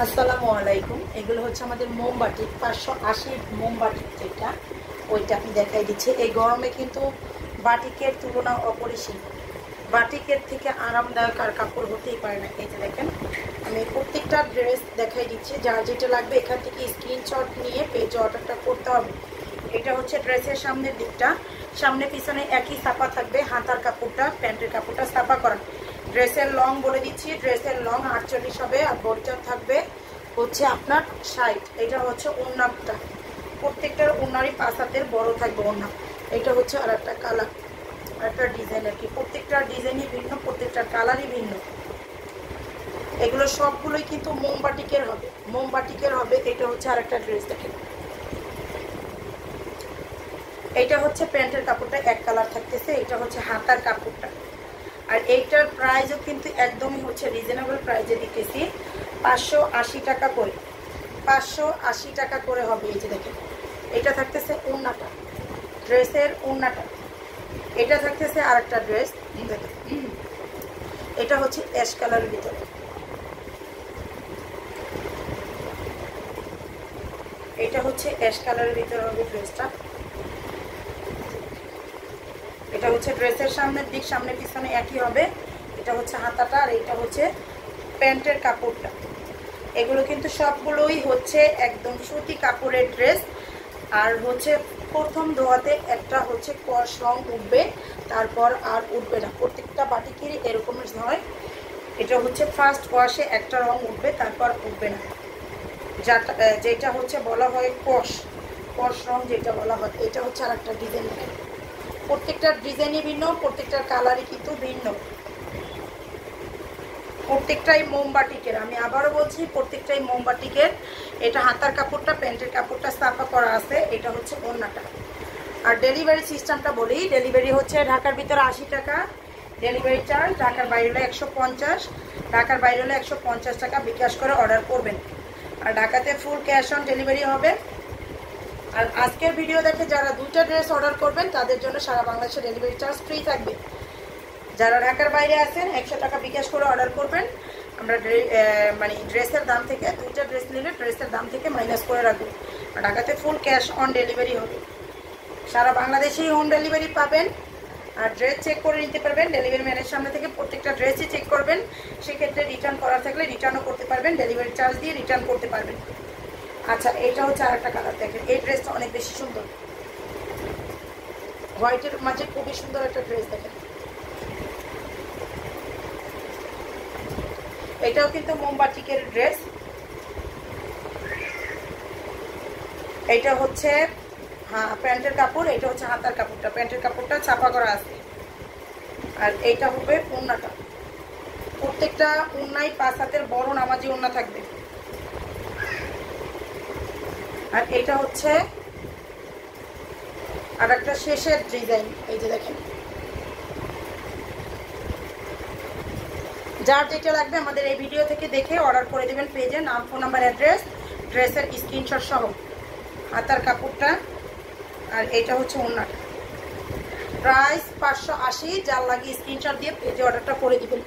আসসালামু আলাইকুম। এগুলো হচ্ছে আমাদের মোমবাতি, 580 মোমবাতি যেটা, ওইটা আমি দেখাই দিচ্ছি। এই গরমে কিন্তু বাটিকের তুলনা অপরিসীম। বাটিকের থেকে আরামদায়ক আর কাপড় হতেই পারে না। এই যে দেখেন, আমি প্রত্যেকটা ড্রেস দেখাই দিচ্ছি। যার যেটা লাগবে এখান থেকে স্ক্রিনশট নিয়ে পেজে অর্ডারটা করতে হবে। এটা হচ্ছে ড্রেসের সামনের দিকটা, সামনে পিছনে একই ছাপা থাকবে। হাতার কাপড়টা, প্যান্টের কাপড়টা ছাপা করা। ড্রেসের লং বলে দিচ্ছি, ড্রেসের লং 48 হবে, আর বডিটা থাকবে হচ্ছে আপনার 60। এটা হচ্ছে ওড়নাটা, প্রত্যেকটার ওড়নারই 5 হাতের বড় থাকবে ওড়না। এটা হচ্ছে আর একটা কালার, আর একটা ডিজাইন আর কি। প্রত্যেকটার ডিজাইনই ভিন্ন, প্রত্যেকটার কালারই ভিন্ন। এগুলো সবগুলোই কিন্তু মোমবাটিকের হবে, মোমবাটিকের হবে। এটা হচ্ছে আর একটা ড্রেস দেখেন, এইটা হচ্ছে প্যান্টের কাপড়টা এক কালার থাকতেছে। এটা হচ্ছে হাতার কাপড়টা। আর এইটার প্রাইসও কিন্তু একদমই হচ্ছে রিজনেবল প্রাইসে দিতেছি, 580 টাকা করে। 580 টাকা করে হবে। এই যে দেখেন, এটা থাকতেছে ওড়নাটা, ড্রেসের ওড়নাটা। এটা থাকতেছে আর একটা ড্রেস দেখেন, এটা হচ্ছে অ্যাশ কালারের ভিতরে। এটা হচ্ছে অ্যাশ কালারের ভিতরে হবে ড্রেসটা। এটা হচ্ছে ড্রেসের সামনের দিক, সামনে পিছনে একই হবে। এটা হচ্ছে হাতাটা, আর এটা হচ্ছে প্যান্টের কাপড়টা। এগুলো কিন্তু সবগুলোই হচ্ছে একদম সুতি কাপড়ের ড্রেস। আর হচ্ছে প্রথম ধোয়াতে একটা হচ্ছে কস রং উঠবে, তারপর আর উঠবে না। প্রত্যেকটা বাটিকেরই এরকমের হয়। এটা হচ্ছে ফার্স্ট ওয়াশে একটা রং উঠবে, তারপর উঠবে না। যেটা হচ্ছে বলা হয় কস রং যেটা বলা হয়। এটা হচ্ছে আর একটা ডিজাইন। প্রত্যেকটার ডিজাইনই ভিন্ন, প্রত্যেকটার কালারই কিন্তু ভিন্ন। প্রত্যেকটাই মোমবাটিকের, আমি আবারও বলছি প্রত্যেকটাই মোমবাটিকের। এটা হাতার কাপড়টা, প্যান্টের কাপড়টা ছাপা করা আছে। এটা হচ্ছে ওড়নাটা। আর ডেলিভারি সিস্টেমটা বলি, ডেলিভারি হচ্ছে ঢাকার ভিতরে 80 টাকা ডেলিভারি চার্জ, ঢাকার বাইরে হলে 150, ঢাকার বাইরে হলে 150 টাকা বিকাশ করে অর্ডার করবেন। আর ঢাকাতে ফুল ক্যাশ অন ডেলিভারি হবে। আর আজকের ভিডিও দেখে যারা 2টা ড্রেস অর্ডার করবেন তাদের জন্য সারা বাংলাদেশে ডেলিভারি চার্জ ফ্রি থাকবে। যারা ঢাকার বাইরে আছেন 100 টাকা বিকাশ করে অর্ডার করবেন। আমরা মানে ড্রেসের দাম থেকে, 2টা ড্রেস নিলে ড্রেসের দাম থেকে মাইনাস করে রাখবো। আর ঢাকাতে ফুল ক্যাশ অন ডেলিভারি হবে। সারা বাংলাদেশেই হোম ডেলিভারি পাবেন। আর ড্রেস চেক করে নিতে পারবেন ডেলিভারি ম্যানের সামনে থেকে। প্রত্যেকটা ড্রেসই চেক করবেন, সেক্ষেত্রে রিটার্ন করার থাকলে রিটার্নও করতে পারবেন, ডেলিভারি চার্জ দিয়ে রিটার্ন করতে পারবেন। আচ্ছা, এটা হচ্ছে আর একটা কালার দেখেন। এই ড্রেসটা অনেক বেশি সুন্দর, হোয়াইটের মাঝে খুবই সুন্দর একটা ড্রেস দেখেন। এটাও কিন্তু মোমবাটিকের ড্রেস। এইটা হচ্ছে প্যান্টের কাপড়, এটা হচ্ছে হাতার কাপড়টা। প্যান্টের কাপড়টা ছাপা করা আছে। আর এইটা হবে ওড়নাটা। প্রত্যেকটা ওড়নায় 5 হাতের বড় নামাজি ওড়না থাকবে। আর এটা হচ্ছে আর একটা শেষের ডিজাইন। এই যে দেখেন, যার যেটা লাগবে আমাদের এই ভিডিও থেকে দেখে অর্ডার করে দেবেন। পেজে নাম, ফোন নাম্বার, অ্যাড্রেস, ড্রেসের স্ক্রিনশট সহ। হাতার কাপড়টা, আর এটা হচ্ছে ওড়নাটা। প্রাইস 580। যার লাগে স্ক্রিনশট দিয়ে পেজে অর্ডারটা করে দিবেন।